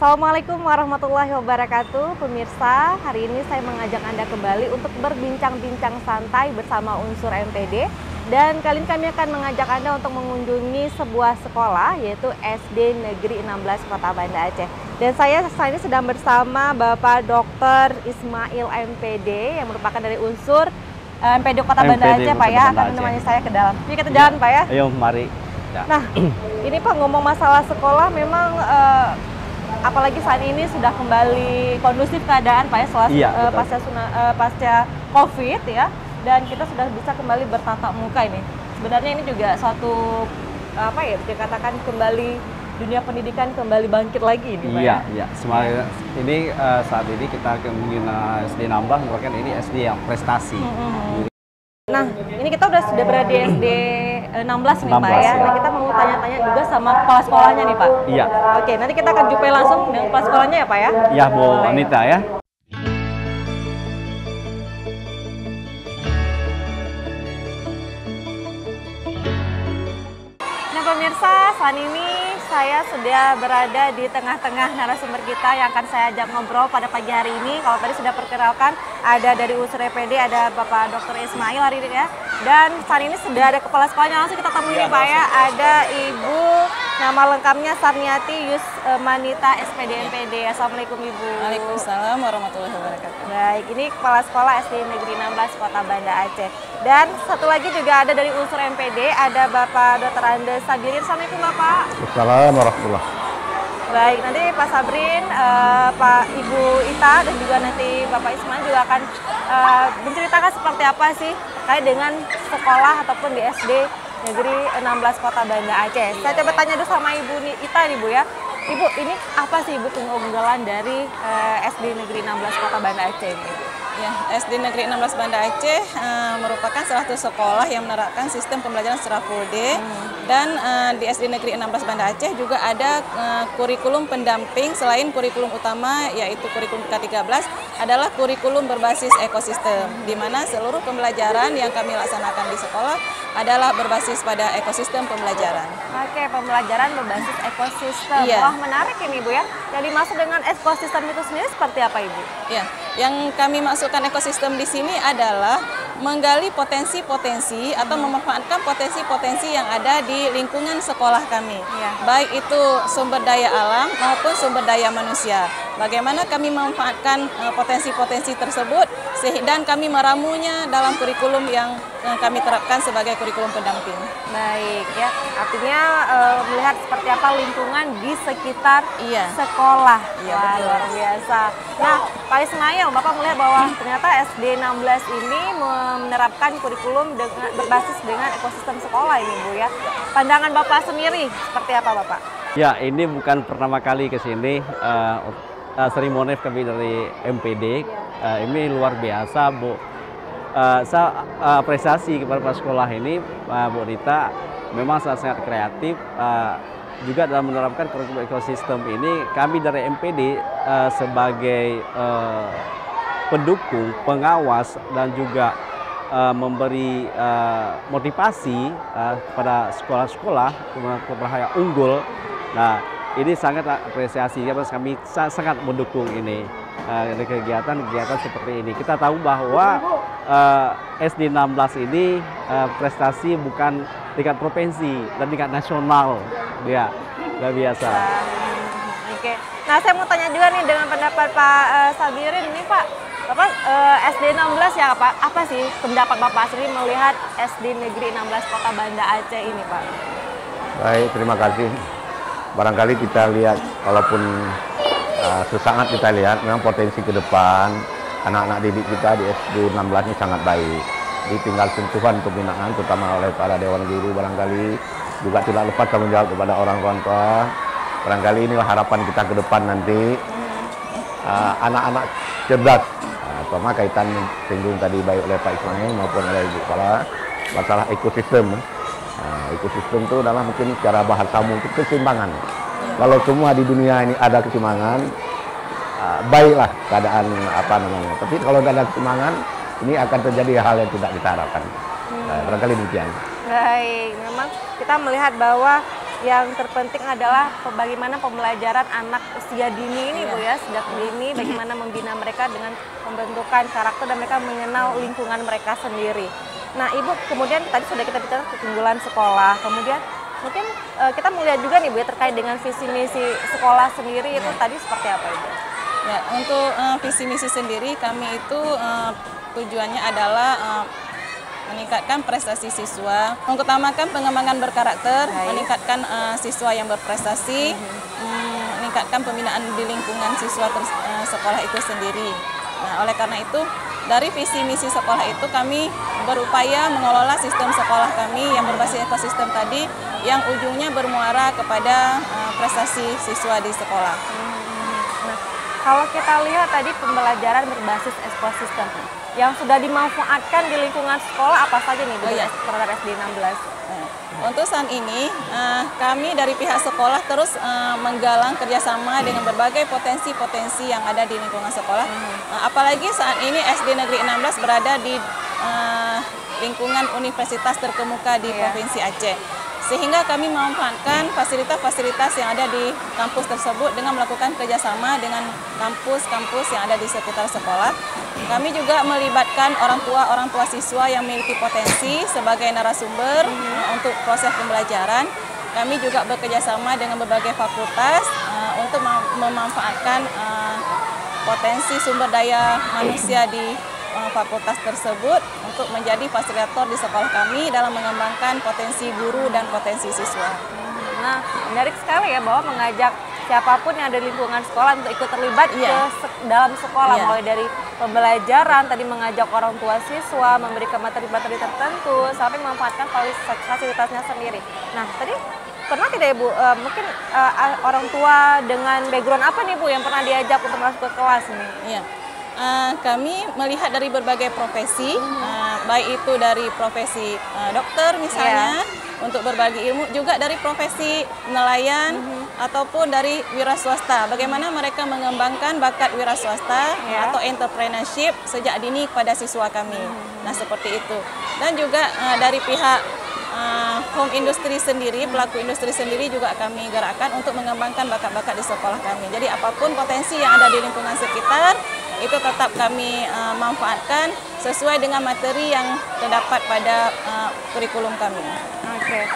Assalamualaikum warahmatullahi wabarakatuh. Pemirsa, hari ini saya mengajak Anda kembali untuk berbincang-bincang santai bersama unsur MPD. Dan kali ini kami akan mengajak Anda untuk mengunjungi sebuah sekolah, yaitu SD Negeri 16 Kota Banda Aceh. Dan saya saat ini sedang bersama Bapak Dr. Ismail MPD yang merupakan dari unsur MPD Kota Banda Aceh, Pak ya, akan menemani saya ke dalam. Yuk kita jalan, Pak ya. Ayo, mari. Ya. Nah, ini Pak, ngomong masalah sekolah memang apalagi saat ini sudah kembali kondusif keadaan Pak ya, setelah pasca COVID ya, dan kita sudah bisa kembali bertatap muka ini. Sebenarnya ini juga suatu dikatakan kembali dunia pendidikan kembali bangkit lagi ini Pak. Iya. Semangat ini saat ini kita mengenal SD Nambah merupakan ini SD yang prestasi. Nah, ini kita sudah berada di SD 16 nih Pak ya. Nah, kita mau tanya-tanya juga sama kepala sekolahnya nih Pak. Iya. Oke, nanti kita akan jumpai langsung dengan kepala sekolahnya ya Pak ya. Iya, Bu Anita ya. Nah pemirsa, saat ini saya sudah berada di tengah-tengah narasumber kita yang akan saya ajak ngobrol pada pagi hari ini. Kalau tadi sudah perkenalkan, ada dari unsur EPD, ada Bapak Dr. Ismail hari ini ya. Dan saat ini sudah ada kepala sekolahnya, langsung kita temui nih Pak ya. Ada Ibu, nama lengkapnya Sarniati Yusmanita SPD MPD. Assalamualaikum Ibu. Waalaikumsalam warahmatullahi wabarakatuh. Baik, ini kepala sekolah SD Negeri 16 Kota Banda Aceh. Dan satu lagi juga ada dari unsur MPD, ada Bapak Dr. Andes Sabirin. Assalamualaikum Bapak. Assalamualaikum warahmatullahi. Baik, nanti Pak Sabrin, Pak Ibu Ita, dan juga nanti Bapak Ismail juga akan menceritakan seperti apa sih terkait dengan sekolah ataupun di SD Negeri 16 Kota Banda Aceh. Saya coba tanya dulu sama Ibu Ita nih Bu ya. Ibu, ini apa sih Ibu keunggulan dari SD Negeri 16 Kota Banda Aceh ini? Ya, SD Negeri 16 Banda Aceh merupakan salah satu sekolah yang menerapkan sistem pembelajaran secara full day. Dan di SD Negeri 16 Banda Aceh juga ada kurikulum pendamping selain kurikulum utama, yaitu kurikulum K13 adalah kurikulum berbasis ekosistem, di mana seluruh pembelajaran yang kami laksanakan di sekolah adalah berbasis pada ekosistem pembelajaran. Oke, pembelajaran berbasis ekosistem. Iya. Wah, menarik ini Bu ya. Yang dimaksud dengan ekosistem itu sendiri seperti apa Ibu? Ya, yang kami masukkan ekosistem di sini adalah menggali potensi-potensi atau memanfaatkan potensi-potensi yang ada di lingkungan sekolah kami. Ya. Baik itu sumber daya alam maupun sumber daya manusia. Bagaimana kami memanfaatkan potensi-potensi tersebut dan kami meramunya dalam kurikulum yang kami terapkan sebagai kurikulum pendamping. Baik ya, artinya melihat seperti apa lingkungan di sekitar sekolah. Iya, wah, betul. luar biasa. Nah, Pak Ismail, Bapak melihat bahwa ternyata SD 16 ini menerapkan kurikulum berbasis dengan ekosistem sekolah ini Bu ya. Pandangan Bapak sendiri seperti apa Bapak? Ya, ini bukan pertama kali ke sini. Sri Monef kami dari MPD. Ini luar biasa Bu. Saya apresiasi kepada sekolah ini, Bu Rita, memang sangat kreatif. Juga dalam menerapkan kurikulum ekosistem ini, kami dari MPD sebagai pendukung, pengawas, dan juga memberi motivasi kepada sekolah-sekolah yang unggul. Nah, ini sangat apresiasi, karena kami sangat mendukung ini. Kegiatan-kegiatan seperti ini. Kita tahu bahwa SD 16 ini prestasi bukan tingkat provinsi dan tingkat nasional. Ya, luar biasa. Oke. Nah, saya mau tanya juga nih dengan pendapat Pak Sabirin ini Pak. Bapak SD 16 ya apa sih pendapat Bapak sendiri melihat SD Negeri 16 Kota Banda Aceh ini Pak? Baik, terima kasih. Barangkali kita lihat, walaupun sesangat kita lihat, memang potensi ke depan anak-anak didik kita di SD 16 ini sangat baik. Jadi tinggal sentuhan pembinaan, terutama oleh para dewan guru, barangkali juga tidak lepas tanggung jawab kepada orang tua. Barangkali inilah harapan kita ke depan nanti, anak-anak cerdas. Terutama kaitan singgung tadi baik oleh Pak Ismail maupun oleh Ibu Kepala, masalah ekosistem. Ekosistem itu adalah mungkin secara bahasamu itu keseimbangan. Kalau semua di dunia ini ada keseimbangan, baiklah keadaan apa namanya. Tapi kalau tidak ada keseimbangan, ini akan terjadi hal yang tidak kita harapkan. Barangkali demikian. Baik, memang kita melihat bahwa yang terpenting adalah bagaimana pembelajaran anak usia dini ini Bu ya, sejak dini bagaimana membina mereka dengan pembentukan karakter dan mereka mengenal lingkungan mereka sendiri. Nah Ibu, kemudian tadi sudah kita bicara keunggulan sekolah, kemudian mungkin kita melihat juga nih Bu ya, terkait dengan visi misi sekolah sendiri itu tadi seperti apa Ibu? Ya, untuk visi misi sendiri kami itu tujuannya adalah meningkatkan prestasi siswa, mengutamakan pengembangan berkarakter, meningkatkan siswa yang berprestasi, meningkatkan pembinaan di lingkungan siswa sekolah itu sendiri. Nah, oleh karena itu, dari visi misi sekolah itu kami berupaya mengelola sistem sekolah kami yang berbasis ekosistem tadi, yang ujungnya bermuara kepada prestasi siswa di sekolah. Nah, kalau kita lihat tadi pembelajaran berbasis ekosistem yang sudah dimanfaatkan di lingkungan sekolah apa saja nih terhadap SD 16? Untuk saat ini kami dari pihak sekolah terus menggalang kerjasama dengan berbagai potensi-potensi yang ada di lingkungan sekolah. Apalagi saat ini SD Negeri 16 berada di lingkungan universitas terkemuka di Provinsi Aceh. Sehingga kami memanfaatkan fasilitas-fasilitas yang ada di kampus tersebut dengan melakukan kerjasama dengan kampus-kampus yang ada di sekitar sekolah. Kami juga melibatkan orang tua siswa yang memiliki potensi sebagai narasumber untuk proses pembelajaran. Kami juga bekerjasama dengan berbagai fakultas untuk memanfaatkan potensi sumber daya manusia di fakultas tersebut untuk menjadi fasilitator di sekolah kami dalam mengembangkan potensi guru dan potensi siswa. Nah, menarik sekali ya bahwa mengajak siapapun yang ada di lingkungan sekolah untuk ikut terlibat dalam sekolah, mulai dari pembelajaran, tadi mengajak orang tua siswa, memberikan materi-materi tertentu, sampai memanfaatkan fasilitasnya sendiri. Nah, tadi pernah tidak Ibu, mungkin orang tua dengan background apa nih Bu yang pernah diajak untuk masuk ke kelas ini? Iya. Kami melihat dari berbagai profesi, baik itu dari profesi dokter misalnya, untuk berbagi ilmu, juga dari profesi nelayan ataupun dari wira swasta. Bagaimana mereka mengembangkan bakat wira swasta atau entrepreneurship sejak dini kepada siswa kami. Nah seperti itu. Dan juga dari pihak home industry sendiri, pelaku industri sendiri juga kami gerakkan untuk mengembangkan bakat-bakat di sekolah kami. Jadi apapun potensi yang ada di lingkungan sekitar, itu tetap kami manfaatkan sesuai dengan materi yang terdapat pada kurikulum kami. Oke.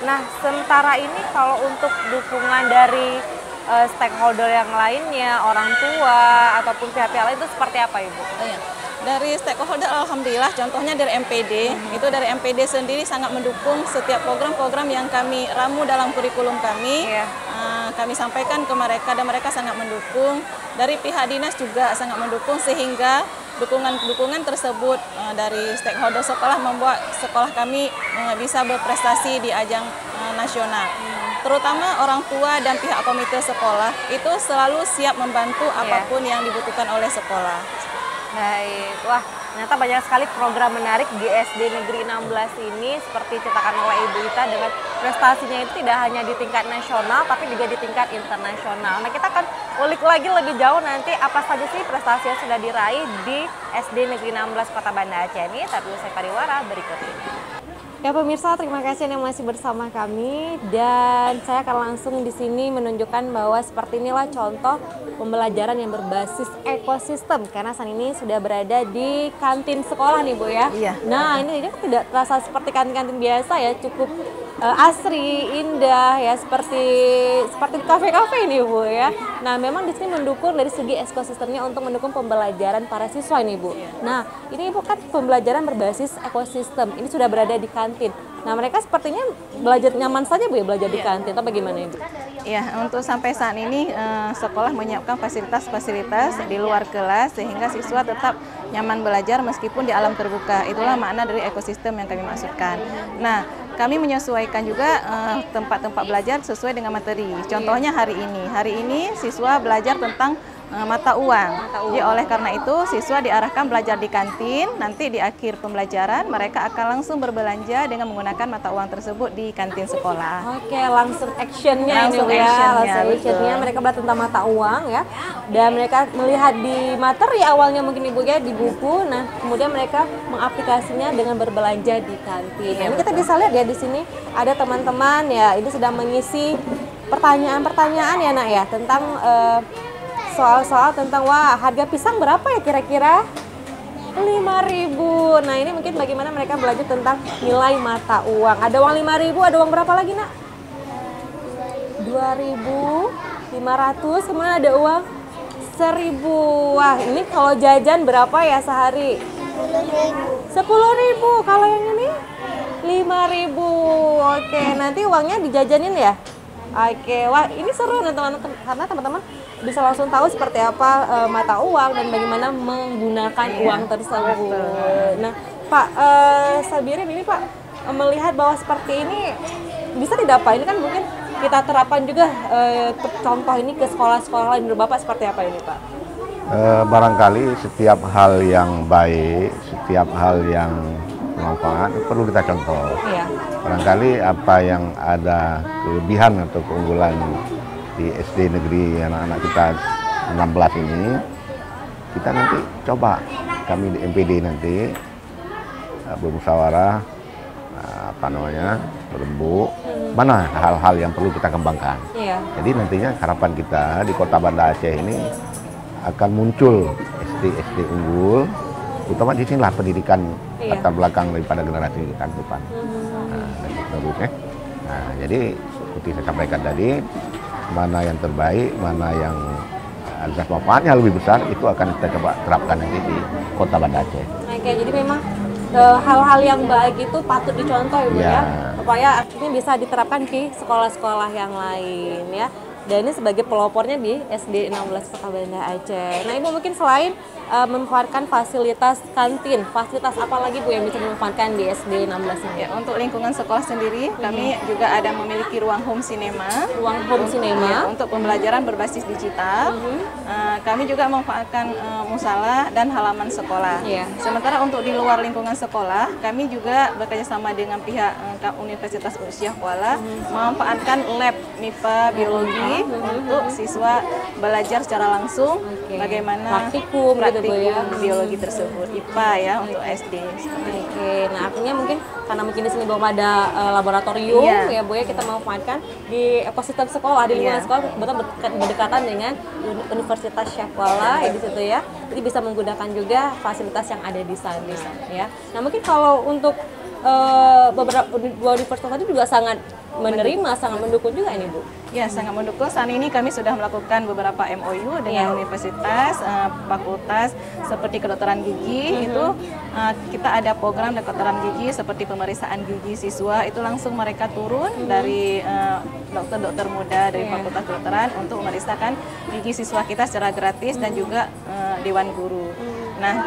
Nah, sementara ini kalau untuk dukungan dari stakeholder yang lainnya, orang tua ataupun pihak-pihak lain itu seperti apa Ibu? Dari stakeholder alhamdulillah, contohnya dari MPD, itu dari MPD sendiri sangat mendukung setiap program-program yang kami ramu dalam kurikulum kami. Kami sampaikan ke mereka dan mereka sangat mendukung. Dari pihak dinas juga sangat mendukung, sehingga dukungan tersebut dari stakeholder sekolah membuat sekolah kami bisa berprestasi di ajang nasional. Terutama orang tua dan pihak komite sekolah itu selalu siap membantu apapun yang dibutuhkan oleh sekolah. Baik, wah ternyata banyak sekali program menarik di SD Negeri 16 ini seperti cetakan oleh Ibu Ita dengan prestasinya itu tidak hanya di tingkat nasional tapi juga di tingkat internasional. Nah kita akan ulik lagi lebih jauh nanti apa saja sih prestasi yang sudah diraih di SD Negeri 16 Kota Banda Aceh ini, tapi usai pariwara berikut ini. Ya pemirsa, terima kasih yang masih bersama kami dan saya akan langsung di sini menunjukkan bahwa seperti inilah contoh pembelajaran yang berbasis ekosistem karena saat ini sudah berada di kantin sekolah nih Bu ya. Nah ini tidak terasa seperti kantin-kantin biasa ya, cukup asri, indah ya, seperti di kafe-kafe ini Bu ya. Nah memang di sini mendukung dari segi ekosistemnya untuk mendukung pembelajaran para siswa ini Bu. Nah ini Ibu kan pembelajaran berbasis ekosistem, ini sudah berada di kantin. Nah mereka sepertinya belajar nyaman saja Bu ya belajar di kantin atau bagaimana Ibu? Ya, untuk sampai saat ini sekolah menyiapkan fasilitas-fasilitas di luar kelas sehingga siswa tetap nyaman belajar meskipun di alam terbuka. Itulah makna dari ekosistem yang kami maksudkan. Nah, kami menyesuaikan juga tempat-tempat belajar sesuai dengan materi. Contohnya hari ini siswa belajar tentang mata uang. Jadi oleh karena itu siswa diarahkan belajar di kantin, nanti di akhir pembelajaran mereka akan langsung berbelanja dengan menggunakan mata uang tersebut di kantin sekolah. Oke, langsung actionnya ini Langsung Bu ya, actionnya, langsung actionnya betul. mereka belajar tentang mata uang ya, dan mereka melihat di materi awalnya mungkin Ibu ya di buku, nah kemudian mereka mengaplikasinya dengan berbelanja di kantin. Nah, ini kita bisa lihat ya di sini ada teman-teman ya, ini sedang mengisi pertanyaan-pertanyaan ya Nak ya tentang soal-soal tentang wah harga pisang berapa ya kira-kira 5.000. Nah ini mungkin bagaimana mereka belajar tentang nilai mata uang. Ada uang 5.000, ada uang berapa lagi Nak? 2.500, kemudian ada uang 1.000. Wah ini kalau jajan berapa ya sehari? 10.000. Kalau yang ini 5.000. Oke, nanti uangnya dijajanin ya? Oke, wah ini seru nih teman-teman, karena teman-teman bisa langsung tahu seperti apa mata uang dan bagaimana menggunakan uang tersebut. Nah, Pak Sabirin ini Pak melihat bahwa seperti ini bisa tidak Pak? Ini kan mungkin kita terapkan juga contoh ini ke sekolah-sekolah lain. Menurut Bapak seperti apa ini Pak? Barangkali setiap hal yang baik, setiap hal yang bermanfaat perlu kita contoh. Iya. Barangkali apa yang ada kelebihan atau keunggulan di SD negeri anak-anak kita 16 ini, kita nanti coba, kami di MPD nanti bermusyawarah, berembuk, mana hal-hal yang perlu kita kembangkan. Iya. Jadi nantinya harapan kita di Kota Banda Aceh ini akan muncul SD unggul, terutama di sinilah pendidikan latar belakang daripada generasi kita ke depan. Nah, jadi seperti saya sampaikan tadi, mana yang terbaik, mana yang azas manfaatnya lebih besar, itu akan kita coba terapkan nanti di Kota Banda Aceh. Oke, jadi memang hal-hal yang baik itu patut dicontoh Ibu ya, supaya akhirnya bisa diterapkan di sekolah-sekolah yang lain ya. Dan ini sebagai pelopornya di SD 16 Kota Banda Aceh. Nah Ibu mungkin selain memanfaatkan fasilitas kantin, fasilitas apa lagi Bu yang bisa dimanfaatkan di SD 16 ini? Ya, untuk lingkungan sekolah sendiri, kami juga ada memiliki ruang home cinema. Ruang home cinema? Ya, untuk pembelajaran berbasis digital. Kami juga memanfaatkan musala dan halaman sekolah. Sementara untuk di luar lingkungan sekolah, kami juga bekerjasama dengan pihak Universitas Unsyiah Kuala memanfaatkan lab MIPA biologi untuk siswa belajar secara langsung bagaimana praktikum biologi tersebut, IPA ya untuk SD. Oke, nah artinya mungkin karena mungkin di sini belum ada laboratorium ya Bu ya, kita memanfaatkan di ekosistem sekolah, di lingkungan sekolah betul berdekatan dengan Universitas Syekh Kuala di situ ya. Jadi bisa menggunakan juga fasilitas yang ada di sana ya. Nah mungkin kalau untuk beberapa dua universitas tadi juga sangat menerima, sangat mendukung juga ini Bu. Ya, sangat mendukung. Saat ini kami sudah melakukan beberapa MOU dengan universitas, fakultas seperti kedokteran gigi. Itu kita ada program kedokteran gigi seperti pemeriksaan gigi siswa, itu langsung mereka turun dari dokter-dokter muda dari fakultas kedokteran untuk memeriksakan gigi siswa kita secara gratis dan juga dewan guru. Nah,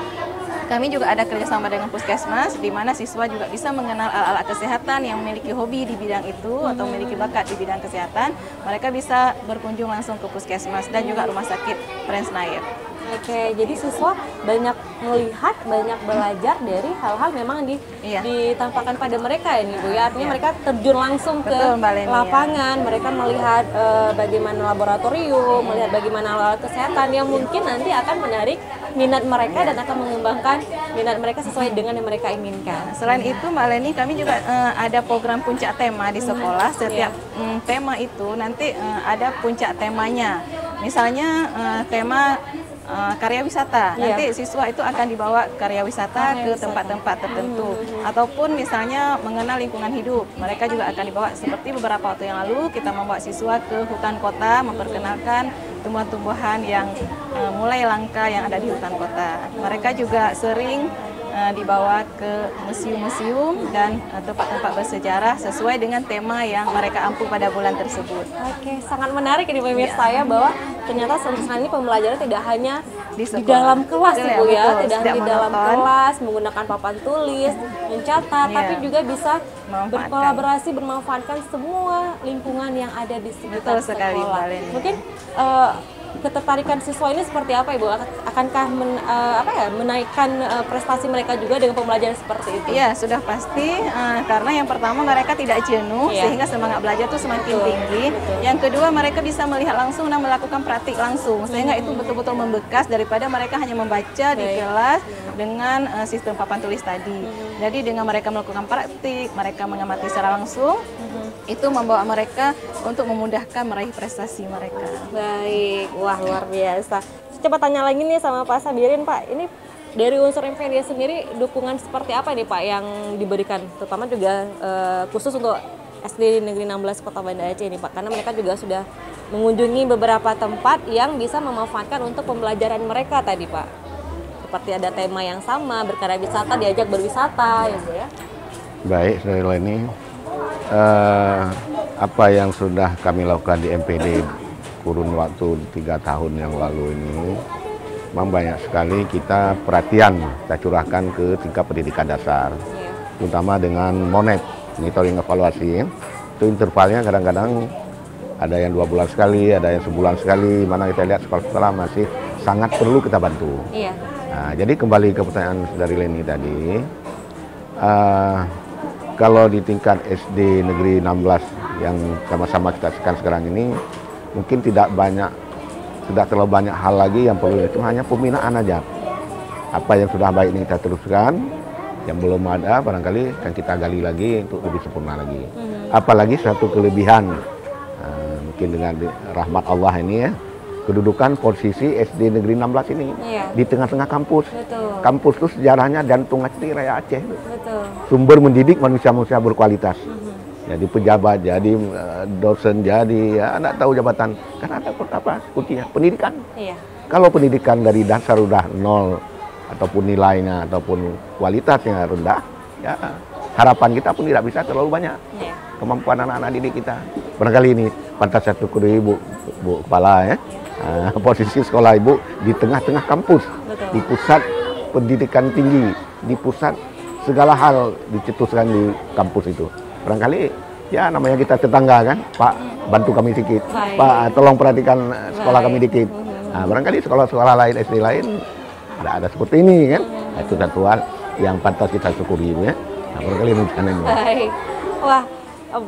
kami juga ada kerjasama dengan puskesmas, di mana siswa juga bisa mengenal alat-alat kesehatan yang memiliki hobi di bidang itu atau memiliki bakat di bidang kesehatan. Mereka bisa berkunjung langsung ke puskesmas dan juga rumah sakit Prince Naif. Oke, jadi siswa banyak melihat, banyak belajar dari hal-hal memang ditampakkan pada mereka ini Bu ya. Artinya mereka terjun langsung ke lapangan, mereka melihat bagaimana laboratorium, melihat bagaimana alat kesehatan yang mungkin nanti akan menarik minat mereka dan akan mengembangkan minat mereka sesuai dengan yang mereka inginkan. Selain itu Mbak Leni, kami juga ada program puncak tema di sekolah. Setiap tema itu nanti ada puncak temanya. Misalnya tema karya wisata, nanti siswa itu akan dibawa karya wisata ke tempat-tempat tertentu, ataupun misalnya mengenal lingkungan hidup, mereka juga akan dibawa. Seperti beberapa waktu yang lalu kita membawa siswa ke hutan kota, memperkenalkan tumbuhan-tumbuhan yang mulai langka yang ada di hutan kota. Mereka juga sering dibawa ke museum-museum dan tempat-tempat bersejarah sesuai dengan tema yang mereka ampu pada bulan tersebut. Oke, sangat menarik ini pemirsa saya bahwa ternyata selama ini pembelajaran tidak hanya di dalam kelas Bu ya, tidak hanya di dalam kelas menggunakan papan tulis, mencatat, tapi juga bisa berkolaborasi, bermanfaatkan semua lingkungan yang ada di sekitar sekolah. Mungkin ketertarikan siswa ini seperti apa Ibu? Akankah menaikkan prestasi mereka juga dengan pembelajaran seperti itu? Iya, sudah pasti karena yang pertama mereka tidak jenuh sehingga semangat belajar itu semakin tinggi. Yang kedua mereka bisa melihat langsung dan melakukan praktik langsung sehingga itu betul-betul membekas daripada mereka hanya membaca di kelas dengan sistem papan tulis tadi. Jadi dengan mereka melakukan praktik, mereka mengamati secara langsung, itu membawa mereka untuk memudahkan meraih prestasi mereka. Baik, wah luar biasa. Coba tanya lagi nih sama Pak Sabirin, Pak. Ini dari unsur MPD sendiri dukungan seperti apa nih Pak yang diberikan, terutama juga khusus untuk SD Negeri 16 Kota Banda Aceh ini Pak, karena mereka juga sudah mengunjungi beberapa tempat yang bisa memanfaatkan untuk pembelajaran mereka tadi Pak. Seperti ada tema yang sama, berkarya wisata, diajak berwisata ya Bu ya. Baik, Saudara Leni, apa yang sudah kami lakukan di MPD kurun waktu 3 tahun yang lalu ini, memang banyak sekali kita perhatian kita curahkan ke tingkat pendidikan dasar, terutama dengan monitoring evaluasi. Itu intervalnya kadang-kadang ada yang 2 bulan sekali, ada yang sebulan sekali, mana kita lihat sekolah-sekolah masih sangat perlu kita bantu. Nah, jadi kembali ke pertanyaan dari Leni tadi, kalau di tingkat SD Negeri 16 yang sama-sama kita saksikan sekarang ini, mungkin tidak terlalu banyak hal lagi yang perlu, itu hanya pembinaan aja. Apa yang sudah baik ini kita teruskan, yang belum ada barangkali akan kita gali lagi untuk lebih sempurna lagi. Apalagi satu kelebihan, mungkin dengan rahmat Allah ini ya, kedudukan posisi SD Negeri 16 ini di tengah-tengah kampus. Betul. Kampus itu sejarahnya jantung hati Raya Aceh. Betul. Sumber mendidik manusia-manusia berkualitas. Jadi pejabat, jadi dosen, jadi ya enggak tahu jabatan. Karena ada apa? Kuncinya pendidikan. Kalau pendidikan dari dasar udah nol ataupun nilainya ataupun kualitasnya rendah, ya harapan kita pun tidak bisa terlalu banyak. Kemampuan anak-anak didik kita. Barangkali ini pantas satu kuri Bu Kepala ya. Posisi sekolah Ibu di tengah-tengah kampus. Betul. Di pusat pendidikan tinggi, di pusat segala hal dicetuskan di kampus itu. Barangkali ya namanya kita tetangga kan, Pak bantu kami sedikit, Pak tolong perhatikan sekolah kami dikit. Nah, barangkali sekolah-sekolah lain, SD lain ada seperti ini kan. Itu satu hal yang pantas kita syukuri ya. Nah, barangkali rencananya. Baik. Wah,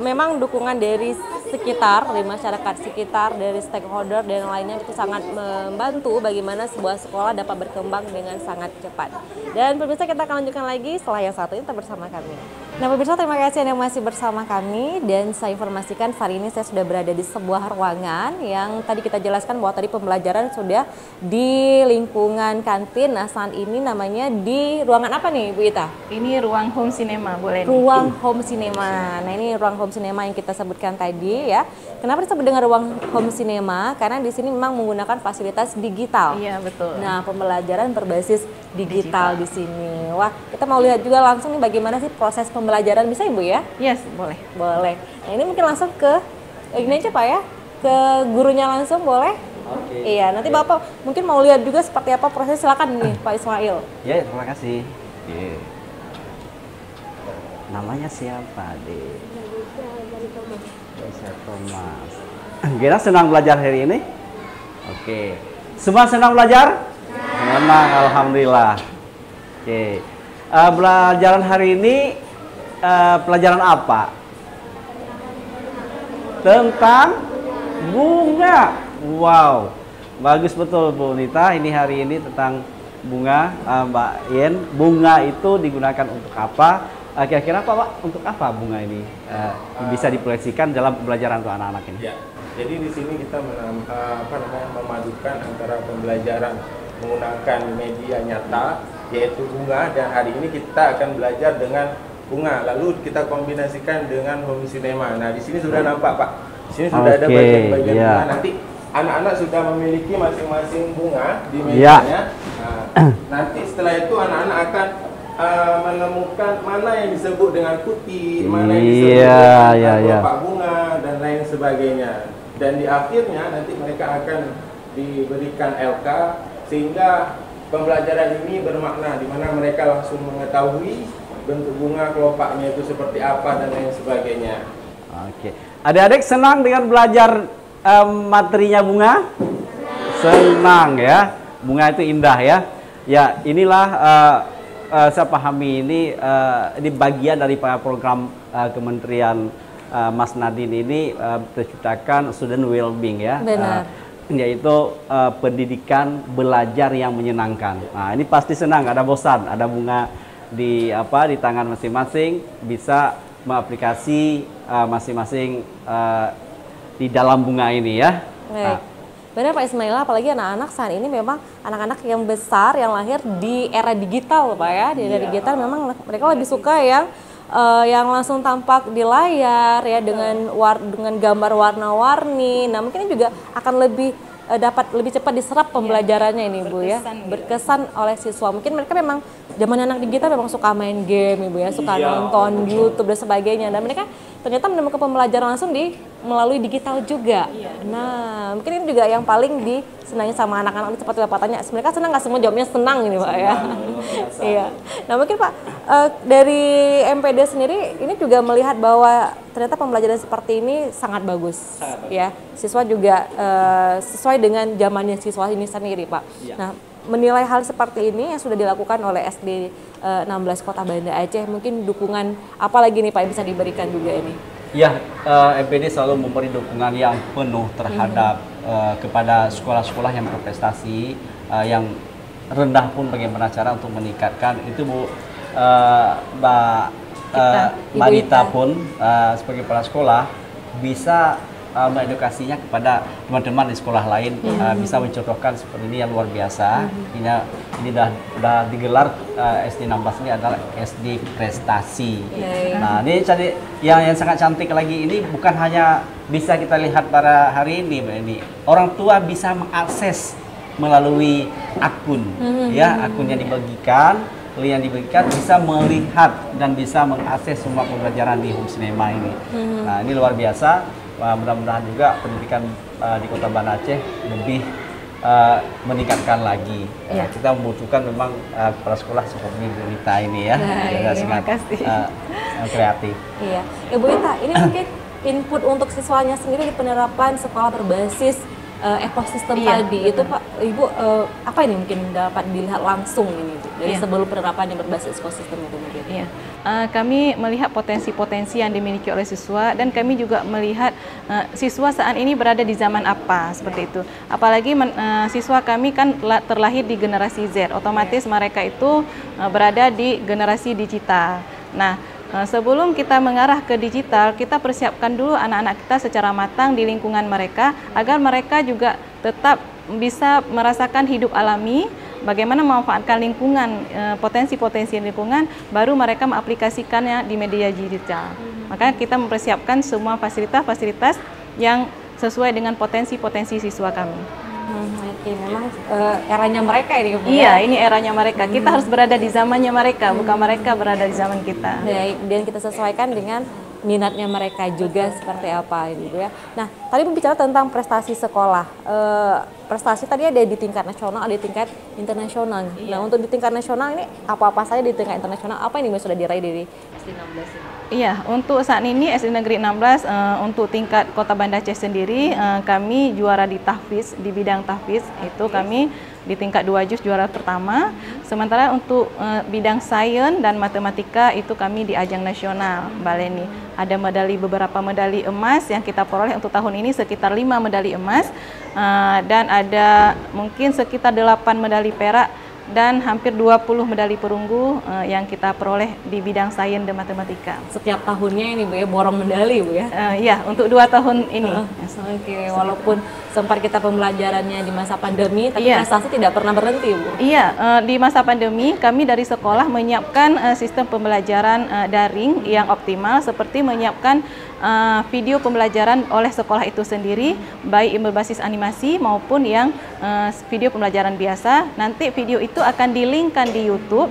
memang dukungan dari sekitar, dari masyarakat sekitar, dari stakeholder dan lainnya itu sangat membantu bagaimana sebuah sekolah dapat berkembang dengan sangat cepat. Dan pemirsa, kita akan lanjutkan lagi setelah yang satu ini, tetap bersama kami. Nah pemirsa, terima kasih Anda masih bersama kami, dan saya informasikan hari ini saya sudah berada di sebuah ruangan yang tadi kita jelaskan bahwa tadi pembelajaran sudah di lingkungan kantin. Nah saat ini namanya di ruangan apa nih Bu Ita? Ini ruang home cinema, boleh. Ruang home cinema. Nah ini ruang home cinema yang kita sebutkan tadi ya. Kenapa disebut dengan ruang home cinema? Karena di sini memang menggunakan fasilitas digital. Iya betul. Nah pembelajaran berbasis digital di sini. Wah, kita mau lihat juga langsung nih bagaimana sih proses pembelajaran, bisa Ibu ya? Yes, boleh. Boleh. Nah ini mungkin langsung ke ini aja Pak ya, ke gurunya langsung boleh? Oke. Iya, nanti Bapak mungkin mau lihat juga seperti apa proses, silakan nih Pak Ismail. Ya, terima kasih. Oke. Namanya siapa, Dek? Bisa Thomas. Kira senang belajar hari ini? Oke. Semua senang belajar? Senang, alhamdulillah. Oke. Pelajaran hari ini pelajaran apa? Tentang bunga. Wow, bagus betul Bu Nita. Ini hari ini tentang bunga, Mbak Yen. Bunga itu digunakan untuk apa? Kira-kira Pak, untuk apa bunga ini bisa diproyeksikan dalam pembelajaran untuk anak-anak ini? Ya, jadi di sini kita memadukan antara pembelajaran menggunakan media nyata, yaitu bunga, dan hari ini kita akan belajar dengan bunga. Lalu kita kombinasikan dengan home cinema. Nah, di sini sudah nampak Pak. Di sini sudah ada bagian-bagian bunga. Nanti anak-anak sudah memiliki masing-masing bunga di mejanya. Nah, nanti setelah itu anak-anak akan menemukan mana yang disebut dengan putih, mana yang disebut dengan kelopak bunga, dan lain sebagainya. Dan di akhirnya nanti mereka akan diberikan LK, sehingga pembelajaran ini bermakna, di mana mereka langsung mengetahui bentuk bunga, kelopaknya itu seperti apa, dan lain sebagainya. Oke. Adik-adik senang dengan belajar materinya bunga? senang ya. Bunga itu indah ya. Ya, inilah saya pahami ini bagian dari program Kementerian Mas Nadine ini terciptakan student well-being ya. Benar. Yaitu pendidikan belajar yang menyenangkan. Nah, ini pasti senang, ada bosan, ada bunga di tangan masing-masing, bisa mengaplikasi masing-masing di dalam bunga ini ya. Baik. Benar Pak Ismail, apalagi anak-anak saat ini memang anak-anak yang besar yang lahir di era digital Pak ya. Di era digital memang mereka lebih suka yang langsung tampak di layar ya, dengan gambar warna-warni. Nah, mungkin ini juga akan dapat lebih cepat diserap pembelajarannya ini Bu ya. Berkesan oleh siswa. Mungkin mereka memang zaman anak digital memang suka main game Ibu ya, suka nonton YouTube dan sebagainya, dan mereka ternyata menemukan pembelajaran langsung melalui digital juga. Nah, mungkin ini juga yang paling disenangi sama anak-anak ini, seperti Bapak tanya, sebenarnya senang nggak? Semua jawabnya senang ini Pak ya. Iya. Nah, mungkin Pak dari MPD sendiri ini juga melihat bahwa ternyata pembelajaran seperti ini sangat bagus. Ya. Siswa juga sesuai dengan zamannya siswa ini sendiri Pak. Nah, menilai hal seperti ini yang sudah dilakukan oleh SD 16 Kota Banda Aceh, mungkin dukungan apa lagi nih Pak yang bisa diberikan juga ini? Ya, MPD selalu memberi dukungan yang penuh terhadap kepada sekolah-sekolah yang berprestasi, yang rendah pun bagaimana cara untuk meningkatkan itu Bu. Mbak Dita pun sebagai kepala sekolah bisa mengedukasinya kepada teman-teman di sekolah lain, bisa mencontohkan seperti ini yang luar biasa. Ini dah digelar SD 16 ini adalah SD prestasi. Nah, ini yang sangat cantik lagi ini bukan hanya bisa kita lihat pada hari ini, orang tua bisa mengakses melalui akun, ya, akun yang dibagikan bisa melihat dan bisa mengakses semua pembelajaran di Home Cinema ini. Nah, ini luar biasa. Mudah-mudahan juga pendidikan di Kota Banda Aceh lebih meningkatkan lagi. Kita membutuhkan memang kepala sekolah seperti Bu Ita ini ya, sangat kreatif. Iya, Bu Ita, ini mungkin input untuk siswanya sendiri di penerapan sekolah berbasis ekosistem tadi itu Pak, Ibu apa ini mungkin dapat dilihat langsung ini dari sebelum penerapan yang berbasis ekosistem itu mungkin? Iya. Kami melihat potensi-potensi yang dimiliki oleh siswa, dan kami juga melihat siswa saat ini berada di zaman apa, seperti itu. Apalagi siswa kami kan terlahir di generasi Z, otomatis mereka itu berada di generasi digital. Nah, sebelum kita mengarah ke digital, kita persiapkan dulu anak-anak kita secara matang di lingkungan mereka, agar mereka juga tetap bisa merasakan hidup alami, bagaimana memanfaatkan lingkungan, potensi-potensi lingkungan, baru mereka mengaplikasikannya di media digital. Makanya kita mempersiapkan semua fasilitas-fasilitas yang sesuai dengan potensi-potensi siswa kami. Oke, memang eranya mereka ini. Iya, ini eranya mereka. Kita harus berada di zamannya mereka, bukan mereka berada di zaman kita. Baik, dan kita sesuaikan dengan minatnya mereka juga seperti apa ini Bu ya. Nah, tadi berbicara tentang prestasi sekolah. Prestasi tadi ada di tingkat nasional, ada di tingkat internasional. Nah, untuk di tingkat nasional ini apa-apa saja di tingkat internasional, apa ini sudah diraih dari SD 16 ini? Iya, untuk saat ini SD Negeri 16 untuk tingkat Kota Banda Aceh sendiri kami juara di tahfiz, di bidang tahfiz itu kami di tingkat 2 juz juara pertama. Sementara untuk bidang sains dan matematika itu kami di ajang nasional Baleni. Ada beberapa medali emas yang kita peroleh untuk tahun ini, sekitar 5 medali emas dan ada mungkin sekitar 8 medali perak dan hampir 20 medali perunggu yang kita peroleh di bidang sains dan matematika. Setiap tahunnya ini Bu ya, borong medali Bu ya? Iya, untuk 2 tahun ini. Oke, walaupun sempat kita pembelajarannya di masa pandemi, tapi prestasi tidak pernah berhenti Bu? Iya, di masa pandemi kami dari sekolah menyiapkan sistem pembelajaran daring yang optimal, seperti menyiapkan video pembelajaran oleh sekolah itu sendiri, baik yang berbasis animasi maupun yang video pembelajaran biasa. Nanti video itu akan di-linkkan di YouTube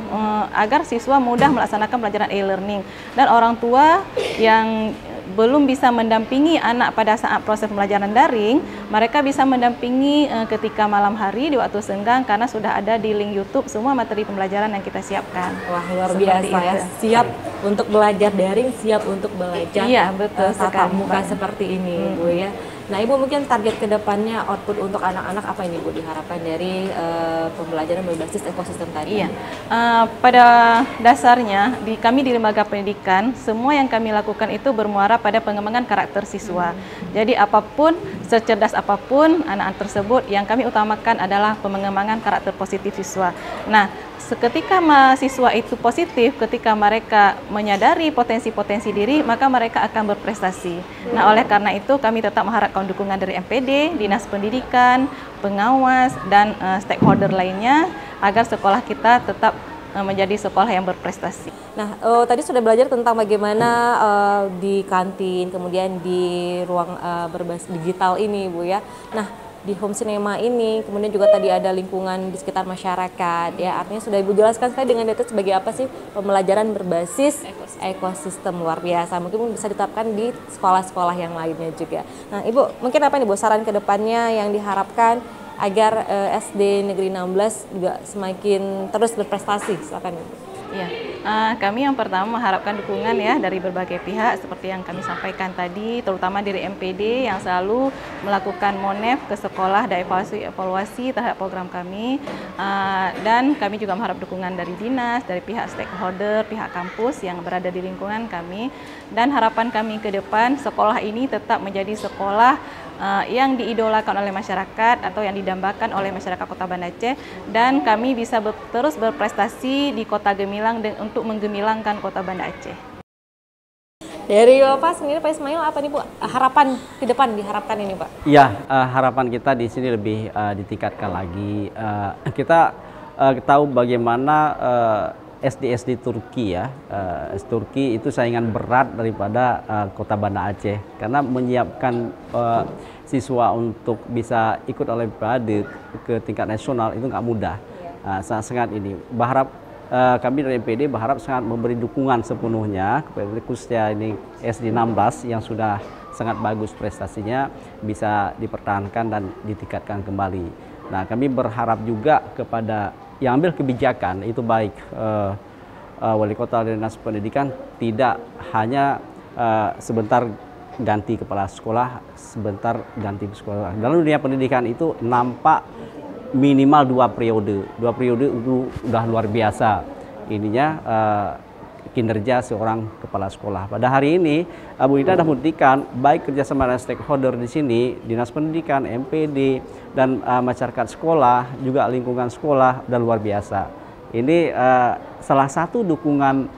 agar siswa mudah melaksanakan pelajaran e-learning, dan orang tua yang belum bisa mendampingi anak pada saat proses pembelajaran daring, mereka bisa mendampingi ketika malam hari di waktu senggang, karena sudah ada di link YouTube semua materi pembelajaran yang kita siapkan. Wah, luar biasa ya. Siap untuk belajar daring, siap untuk belajar tatap muka seperti ini Bu ya. Nah, Ibu mungkin target kedepannya output untuk anak-anak apa ini, Bu, diharapkan dari pembelajaran berbasis ekosistem tadi? Iya, pada dasarnya kami di lembaga pendidikan, semua yang kami lakukan itu bermuara pada pengembangan karakter siswa. Jadi apapun, secerdas apapun anak-anak tersebut, yang kami utamakan adalah pengembangan karakter positif siswa. Nah, seketika mahasiswa itu positif, ketika mereka menyadari potensi-potensi diri, maka mereka akan berprestasi. Nah, oleh karena itu kami tetap mengharapkan dukungan dari MPD, Dinas Pendidikan, pengawas, dan stakeholder lainnya agar sekolah kita tetap menjadi sekolah yang berprestasi. Nah, tadi sudah belajar tentang bagaimana di kantin, kemudian di ruang berbasis digital ini, Bu ya. Nah, di home cinema ini, kemudian juga tadi ada lingkungan di sekitar masyarakat, ya artinya sudah Ibu jelaskan sekali dengan data sebagai apa sih pembelajaran berbasis ekosistem luar biasa. Mungkin bisa diterapkan di sekolah-sekolah yang lainnya juga. Nah, Ibu, mungkin apa nih Bu saran ke depannya yang diharapkan agar SD Negeri 16 juga semakin terus berprestasi? Silakan Ibu. Ya, kami yang pertama mengharapkan dukungan ya dari berbagai pihak seperti yang kami sampaikan tadi, terutama dari MPD yang selalu melakukan monef ke sekolah dan evaluasi terhadap program kami, dan kami juga mengharap dukungan dari dinas, dari pihak stakeholder, pihak kampus yang berada di lingkungan kami, dan harapan kami ke depan sekolah ini tetap menjadi sekolah yang diidolakan oleh masyarakat atau yang didambakan oleh masyarakat Kota Banda Aceh, dan kami bisa terus berprestasi di Kota Gemilang dan untuk menggemilangkan Kota Banda Aceh. Dari Bapak sendiri, Pak Ismail, apa nih Bu harapan ke depan diharapkan ini Pak? Iya, harapan kita di sini lebih ditingkatkan lagi. Kita tahu bagaimana SD Turki ya, Turki itu saingan berat daripada Kota Banda Aceh karena menyiapkan siswa untuk bisa ikut Olimpiade ke tingkat nasional itu nggak mudah. Sangat ini berharap kami dari MPD berharap sangat memberi dukungan sepenuhnya kepada khususnya ini SD 16 yang sudah sangat bagus prestasinya bisa dipertahankan dan ditingkatkan kembali. Nah, kami berharap juga kepada yang ambil kebijakan itu baik wali kota dan dinas pendidikan tidak hanya sebentar ganti kepala sekolah, sebentar ganti sekolah. Dalam dunia pendidikan itu nampak minimal 2 periode. 2 periode itu udah luar biasa ininya kinerja seorang kepala sekolah. Pada hari ini Bu Ida sudah membuktikan baik kerjasama dengan stakeholder di sini, dinas pendidikan, MPD, dan masyarakat sekolah, juga lingkungan sekolah, dan luar biasa. Ini salah satu dukungan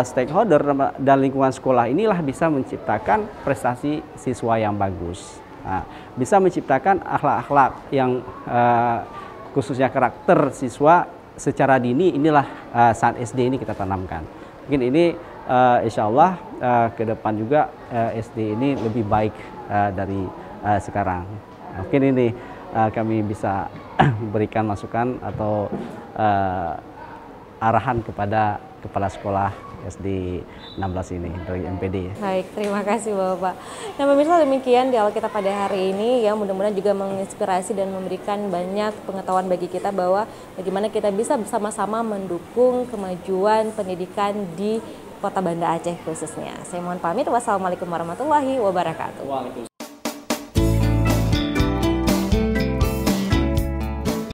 stakeholder dan lingkungan sekolah inilah bisa menciptakan prestasi siswa yang bagus. Nah, bisa menciptakan akhlak-akhlak yang khususnya karakter siswa secara dini, inilah saat SD ini kita tanamkan. Mungkin ini insya Allah ke depan juga SD ini lebih baik dari sekarang. Mungkin ini kami bisa berikan masukan atau arahan kepada kepala sekolah SD 16 ini dari MPD. Baik, terima kasih Bapak. Nah pemirsa, demikian dialog kita pada hari ini ya, mudah-mudahan juga menginspirasi dan memberikan banyak pengetahuan bagi kita bahwa bagaimana kita bisa bersama-sama mendukung kemajuan pendidikan di Kota Banda Aceh khususnya. Saya mohon pamit, wassalamualaikum warahmatullahi wabarakatuh.